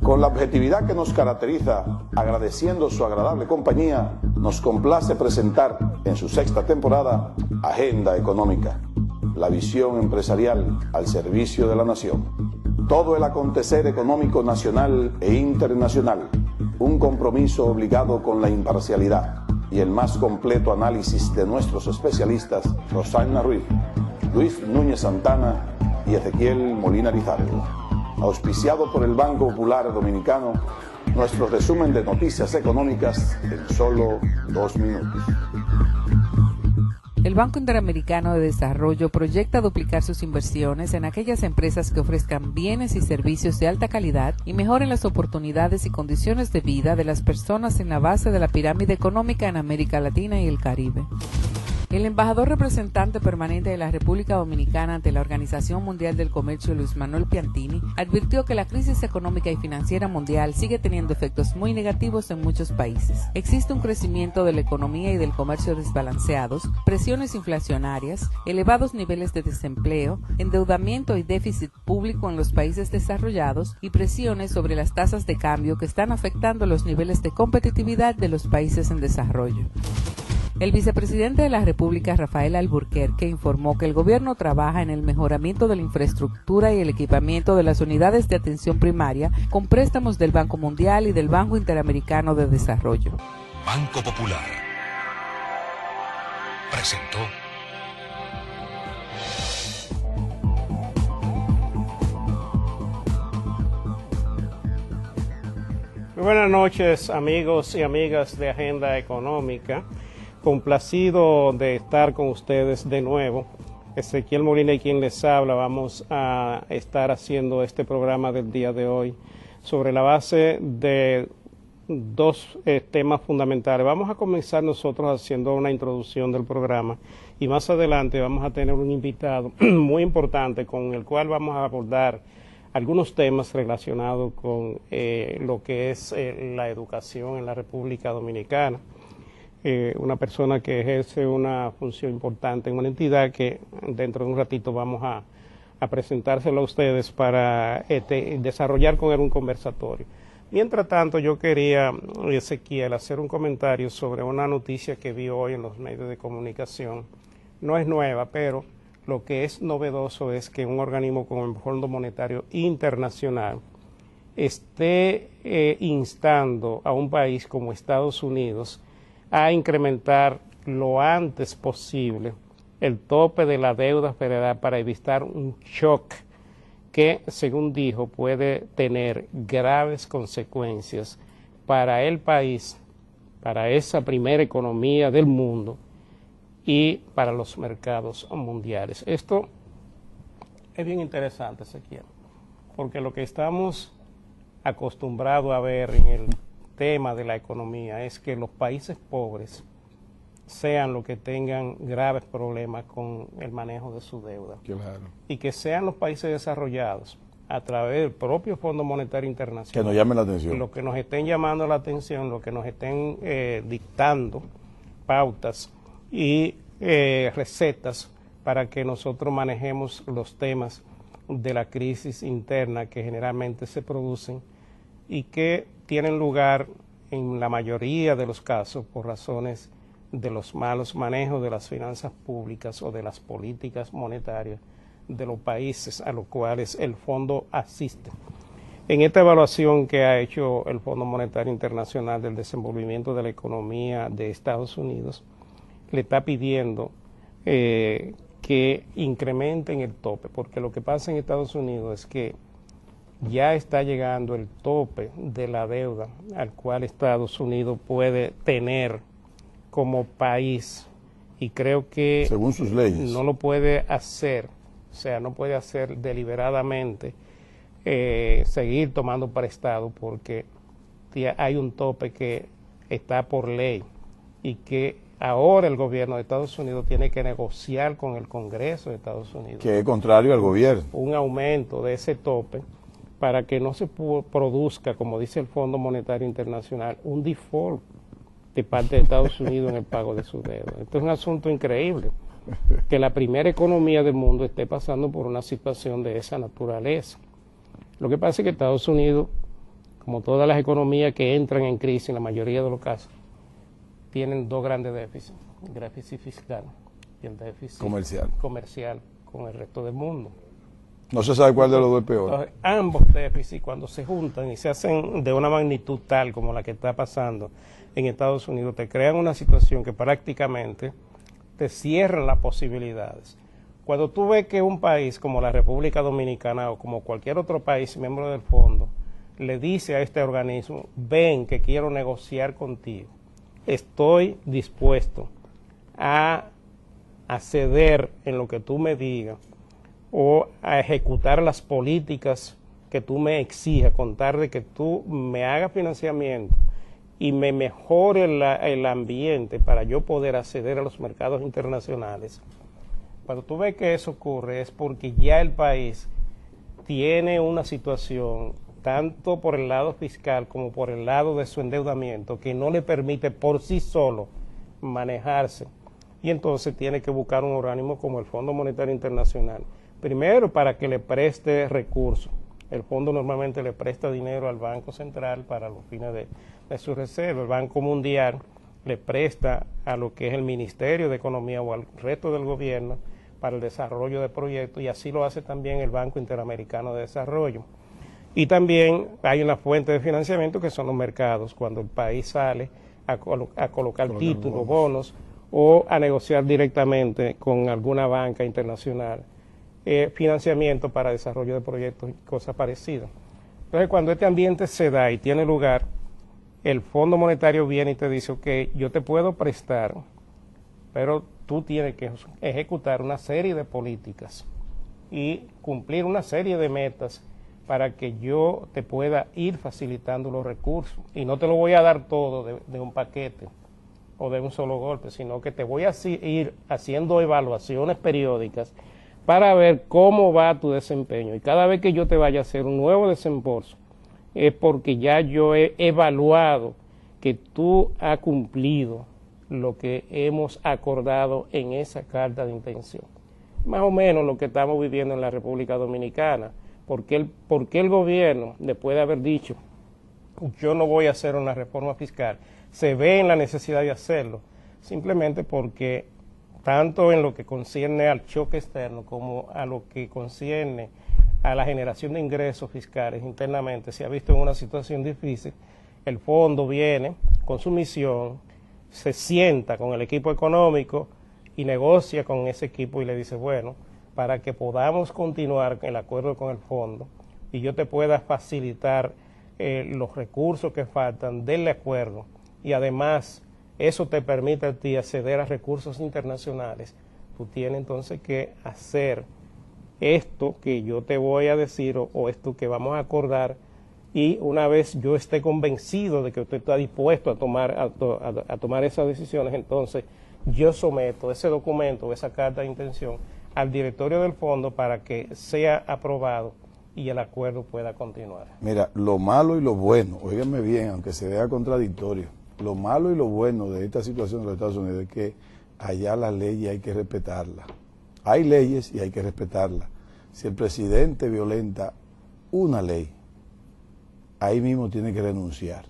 Con la objetividad que nos caracteriza, agradeciendo su agradable compañía, nos complace presentar en su sexta temporada Agenda Económica, la visión empresarial al servicio de la nación. Todo el acontecer económico nacional e internacional, un compromiso obligado con la imparcialidad y el más completo análisis de nuestros especialistas Rosana Ruiz, Luis Núñez Santana y Ezequiel Molina Lizardo. Auspiciado por el Banco Popular Dominicano, nuestro resumen de noticias económicas en solo 2 minutos. El Banco Interamericano de Desarrollo proyecta duplicar sus inversiones en aquellas empresas que ofrezcan bienes y servicios de alta calidad y mejoren las oportunidades y condiciones de vida de las personas en la base de la pirámide económica en América Latina y el Caribe. El embajador representante permanente de la República Dominicana ante la Organización Mundial del Comercio, Luis Manuel Piantini, advirtió que la crisis económica y financiera mundial sigue teniendo efectos muy negativos en muchos países. Existe un crecimiento de la economía y del comercio desbalanceados, presiones inflacionarias, elevados niveles de desempleo, endeudamiento y déficit público en los países desarrollados y presiones sobre las tasas de cambio que están afectando los niveles de competitividad de los países en desarrollo. El vicepresidente de la República, Rafael Alburquerque, informó que el gobierno trabaja en el mejoramiento de la infraestructura y el equipamiento de las unidades de atención primaria con préstamos del Banco Mundial y del Banco Interamericano de Desarrollo. Banco Popular presentó Muy buenas noches, amigos y amigas de Agenda Económica. Complacido de estar con ustedes de nuevo. Ezequiel Molina y quien les habla. Vamos a estar haciendo este programa del día de hoy sobre la base de dos temas fundamentales. Vamos a comenzar nosotros haciendo una introducción del programa y más adelante vamos a tener un invitado muy importante con el cual vamos a abordar algunos temas relacionados con lo que es la educación en la República Dominicana. Una persona que ejerce una función importante en una entidad que dentro de un ratito vamos a presentárselo a ustedes para desarrollar con él un conversatorio. Mientras tanto, yo quería, Ezequiel, hacer un comentario sobre una noticia que vi hoy en los medios de comunicación. No es nueva, pero lo que es novedoso es que un organismo como el Fondo Monetario Internacional esté instando a un país como Estados Unidos a incrementar lo antes posible el tope de la deuda federal para evitar un shock que, según dijo, puede tener graves consecuencias para el país, para esa primera economía del mundo y para los mercados mundiales. Esto es bien interesante, Ezequiel, porque lo que estamos acostumbrados a ver en el tema de la economía es que los países pobres sean los que tengan graves problemas con el manejo de su deuda. Claro. Y que sean los países desarrollados a través del propio Fondo Monetario Internacional que nos llamen la atención, lo que nos estén llamando la atención, lo que nos estén dictando pautas y recetas para que nosotros manejemos los temas de la crisis interna que generalmente se producen y que tienen lugar en la mayoría de los casos por razones de los malos manejos de las finanzas públicas o de las políticas monetarias de los países a los cuales el fondo asiste. En esta evaluación que ha hecho el Fondo Monetario Internacional del desenvolvimiento de la economía de Estados Unidos, le está pidiendo que incrementen el tope, porque lo que pasa en Estados Unidos es que ya está llegando el tope de la deuda al cual Estados Unidos puede tener como país y creo que según sus leyes no lo puede hacer, o sea, no puede hacer deliberadamente seguir tomando prestado porque hay un tope que está por ley y que ahora el gobierno de Estados Unidos tiene que negociar con el Congreso de Estados Unidos. Que es contrario al gobierno. Un aumento de ese tope para que no se produzca, como dice el Fondo Monetario Internacional, un default de parte de Estados Unidos en el pago de su deuda. Esto es un asunto increíble, que la primera economía del mundo esté pasando por una situación de esa naturaleza. Lo que pasa es que Estados Unidos, como todas las economías que entran en crisis en la mayoría de los casos, tienen dos grandes déficits, el déficit fiscal y el déficit comercial con el resto del mundo. No se sabe cuál de los dos es peor. Entonces, ambos déficits, cuando se juntan y se hacen de una magnitud tal como la que está pasando en Estados Unidos, te crean una situación que prácticamente te cierran las posibilidades. Cuando tú ves que un país como la República Dominicana o como cualquier otro país miembro del fondo le dice a este organismo, ven que quiero negociar contigo, estoy dispuesto a ceder en lo que tú me digas o a ejecutar las políticas que tú me exijas, contar de que tú me hagas financiamiento y me mejore el ambiente para yo poder acceder a los mercados internacionales. Cuando tú ves que eso ocurre es porque ya el país tiene una situación, tanto por el lado fiscal como por el lado de su endeudamiento, que no le permite por sí solo manejarse. Y entonces tiene que buscar un organismo como el Fondo Monetario Internacional. Primero, para que le preste recursos. El fondo normalmente le presta dinero al Banco Central para los fines de su reserva. El Banco Mundial le presta a lo que es el Ministerio de Economía o al resto del gobierno para el desarrollo de proyectos, y así lo hace también el Banco Interamericano de Desarrollo. Y también hay una fuente de financiamiento que son los mercados, cuando el país sale a colocar títulos, bonos, o a negociar directamente con alguna banca internacional financiamiento para desarrollo de proyectos y cosas parecidas. Entonces, cuando este ambiente se da y tiene lugar, el Fondo Monetario viene y te dice, ok, yo te puedo prestar, pero tú tienes que ejecutar una serie de políticas y cumplir una serie de metas para que yo te pueda ir facilitando los recursos. Y no te lo voy a dar todo de un paquete o de un solo golpe, sino que te voy a ir haciendo evaluaciones periódicas para ver cómo va tu desempeño. Y cada vez que yo te vaya a hacer un nuevo desembolso, es porque ya yo he evaluado que tú has cumplido lo que hemos acordado en esa carta de intención. Más o menos lo que estamos viviendo en la República Dominicana. ¿Por qué el gobierno, después de haber dicho, yo no voy a hacer una reforma fiscal, se ve en la necesidad de hacerlo? Simplemente porque tanto en lo que concierne al choque externo como a lo que concierne a la generación de ingresos fiscales internamente, se ha visto en una situación difícil. El fondo viene con su misión, se sienta con el equipo económico y negocia con ese equipo y le dice, bueno, para que podamos continuar el acuerdo con el fondo y yo te pueda facilitar los recursos que faltan del acuerdo, y además eso te permite a ti acceder a recursos internacionales, tú tienes entonces que hacer esto que yo te voy a decir o esto que vamos a acordar, y una vez yo esté convencido de que usted está dispuesto a tomar esas decisiones, entonces yo someto ese documento, esa carta de intención al directorio del fondo para que sea aprobado y el acuerdo pueda continuar. Mira, lo malo y lo bueno, óigame bien, aunque se vea contradictorio, lo malo y lo bueno de esta situación de los Estados Unidos es que allá las leyes hay que respetarlas. Hay leyes y hay que respetarlas. Si el presidente violenta una ley, ahí mismo tiene que renunciar.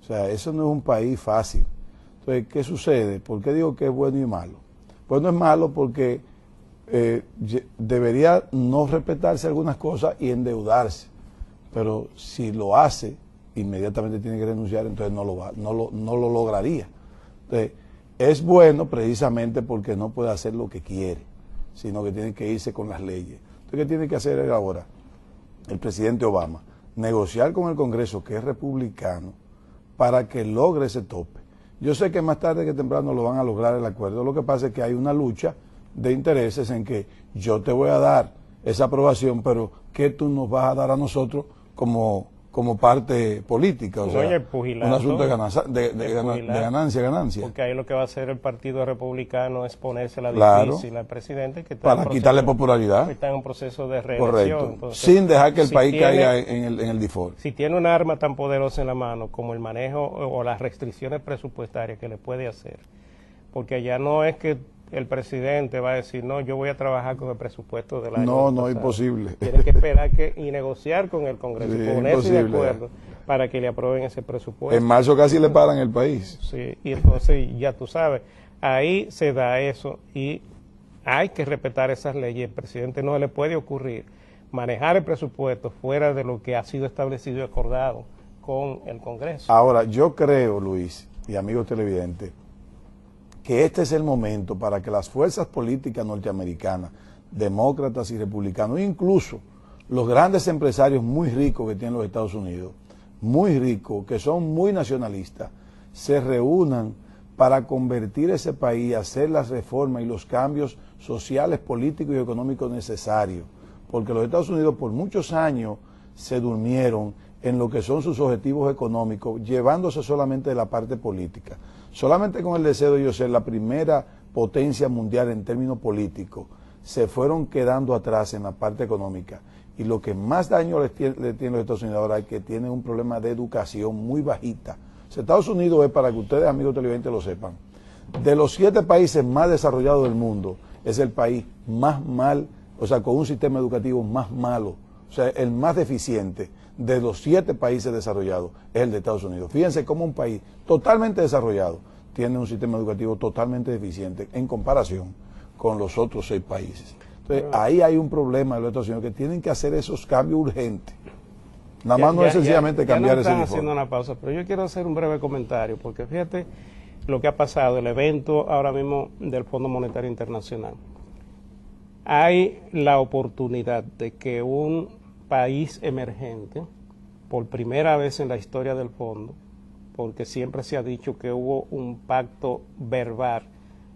O sea, eso no es un país fácil. Entonces, ¿qué sucede? ¿Por qué digo que es bueno y malo? Pues no es malo porque debería no respetarse algunas cosas y endeudarse. Pero si lo hace, inmediatamente tiene que renunciar, entonces no lo lograría. Entonces, es bueno precisamente porque no puede hacer lo que quiere, sino que tiene que irse con las leyes. Entonces, ¿qué tiene que hacer ahora el presidente Obama? Negociar con el Congreso, que es republicano, para que logre ese tope. Yo sé que más tarde que temprano lo van a lograr el acuerdo. Lo que pasa es que hay una lucha de intereses en que yo te voy a dar esa aprobación, pero ¿qué tú nos vas a dar a nosotros como parte política? O sea, un asunto de ganancia. Porque ahí lo que va a hacer el Partido Republicano es ponérsela difícil al presidente, que está para quitarle popularidad. Está en un proceso de reelección. Correcto. Entonces, sin dejar que el país caiga en el default. Si tiene un arma tan poderosa en la mano como el manejo o las restricciones presupuestarias que le puede hacer, porque allá no es que el presidente va a decir, no, yo voy a trabajar con el presupuesto del año No, pasado. no, imposible. Tiene que esperar y negociar con el Congreso, Sí, ponerse de imposible. acuerdo para que le aprueben ese presupuesto. En marzo casi le paran el país. Sí, y entonces ya tú sabes, ahí se da eso y hay que respetar esas leyes. El presidente no le puede ocurrir manejar el presupuesto fuera de lo que ha sido establecido y acordado con el Congreso. Ahora, yo creo, Luis, y amigos televidentes, que este es el momento para que las fuerzas políticas norteamericanas, demócratas y republicanos, incluso los grandes empresarios muy ricos que tienen los Estados Unidos, muy ricos, que son muy nacionalistas, se reúnan para convertir ese país, hacer las reformas y los cambios sociales, políticos y económicos necesarios. Porque los Estados Unidos por muchos años se durmieron en lo que son sus objetivos económicos, llevándose solamente de la parte política. Solamente con el deseo de ellos ser la primera potencia mundial en términos políticos, se fueron quedando atrás en la parte económica. Y lo que más daño le tiene los Estados Unidos ahora es que tienen un problema de educación muy bajita. O sea, Estados Unidos es, para que ustedes, amigos televidentes, lo sepan, de los 7 países más desarrollados del mundo, es el país más mal, o sea, con un sistema educativo más malo, o sea, el más deficiente de los 7 países desarrollados es el de Estados Unidos. Fíjense cómo un país totalmente desarrollado tiene un sistema educativo totalmente deficiente en comparación con los otros 6 países. Entonces, ahí hay un problema de los Estados Unidos que tienen que hacer esos cambios urgentes. Nada más no es sencillamente cambiar ese uniforme. Haciendo una pausa, pero yo quiero hacer un breve comentario, porque fíjate lo que ha pasado, el evento ahora mismo del Fondo Monetario Internacional. Hay la oportunidad de que un país emergente, por primera vez en la historia del fondo, porque siempre se ha dicho que hubo un pacto verbal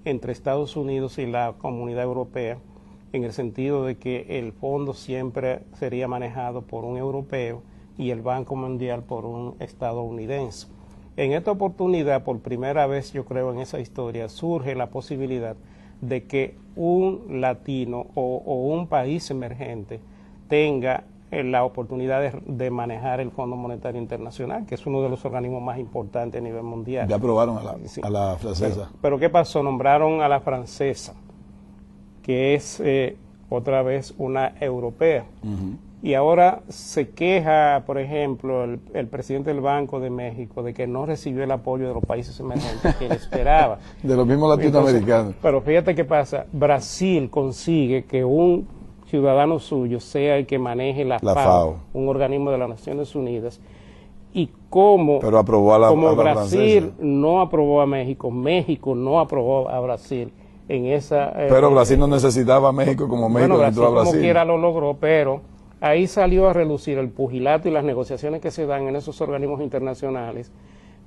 entre Estados Unidos y la Comunidad Europea, en el sentido de que el fondo siempre sería manejado por un europeo y el Banco Mundial por un estadounidense. En esta oportunidad, por primera vez, yo creo, en esa historia, surge la posibilidad de que un latino o un país emergente tenga la oportunidad de manejar el Fondo Monetario Internacional, que es uno de los organismos más importantes a nivel mundial. Ya aprobaron a la francesa. Pero ¿qué pasó? Nombraron a la francesa, que es otra vez una europea. Y ahora se queja, por ejemplo, el presidente del Banco de México de que no recibió el apoyo de los países emergentes que él esperaba. De los mismos latinoamericanos. Entonces, pero fíjate qué pasa, Brasil consigue que un ciudadano suyo sea el que maneje la FAO, un organismo de las Naciones Unidas, y como Brasil francesa no aprobó a México, México no aprobó a Brasil en esa... pero Brasil no necesitaba a México como México entró a Brasil. Como quiera lo logró, pero ahí salió a relucir el pugilato y las negociaciones que se dan en esos organismos internacionales,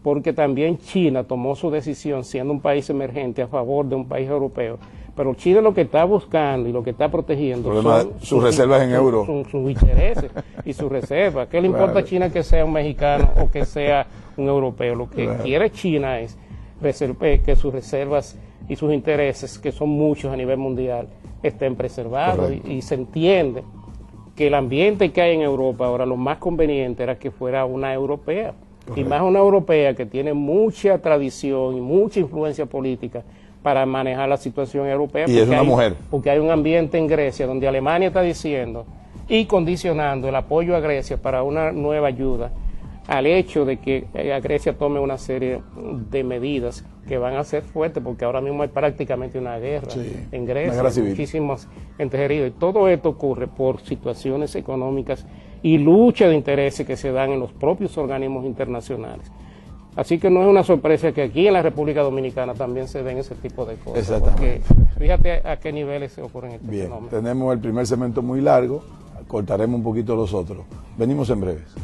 porque también China tomó su decisión siendo un país emergente a favor de un país europeo, pero China lo que está buscando y lo que está protegiendo son sus reservas en euros. Sus intereses y sus reservas. ¿Qué le importa a China que sea un mexicano o que sea un europeo? Lo que quiere China es que sus reservas y sus intereses, que son muchos a nivel mundial, estén preservados y se entiende que el ambiente que hay en Europa ahora lo más conveniente era que fuera una europea. Y más una europea que tiene mucha tradición y mucha influencia política para manejar la situación europea. Y es una mujer. Porque hay un ambiente en Grecia donde Alemania está diciendo y condicionando el apoyo a Grecia para una nueva ayuda al hecho de que Grecia tome una serie de medidas que van a ser fuertes, porque ahora mismo hay prácticamente una guerra en Grecia, muchísimos entes heridos. Y todo esto ocurre por situaciones económicas y lucha de intereses que se dan en los propios organismos internacionales. Así que no es una sorpresa que aquí en la República Dominicana también se den ese tipo de cosas. Exactamente. Porque fíjate a qué niveles se ocurren estos fenómenos. Tenemos el primer segmento muy largo, cortaremos un poquito los otros. Venimos en breves.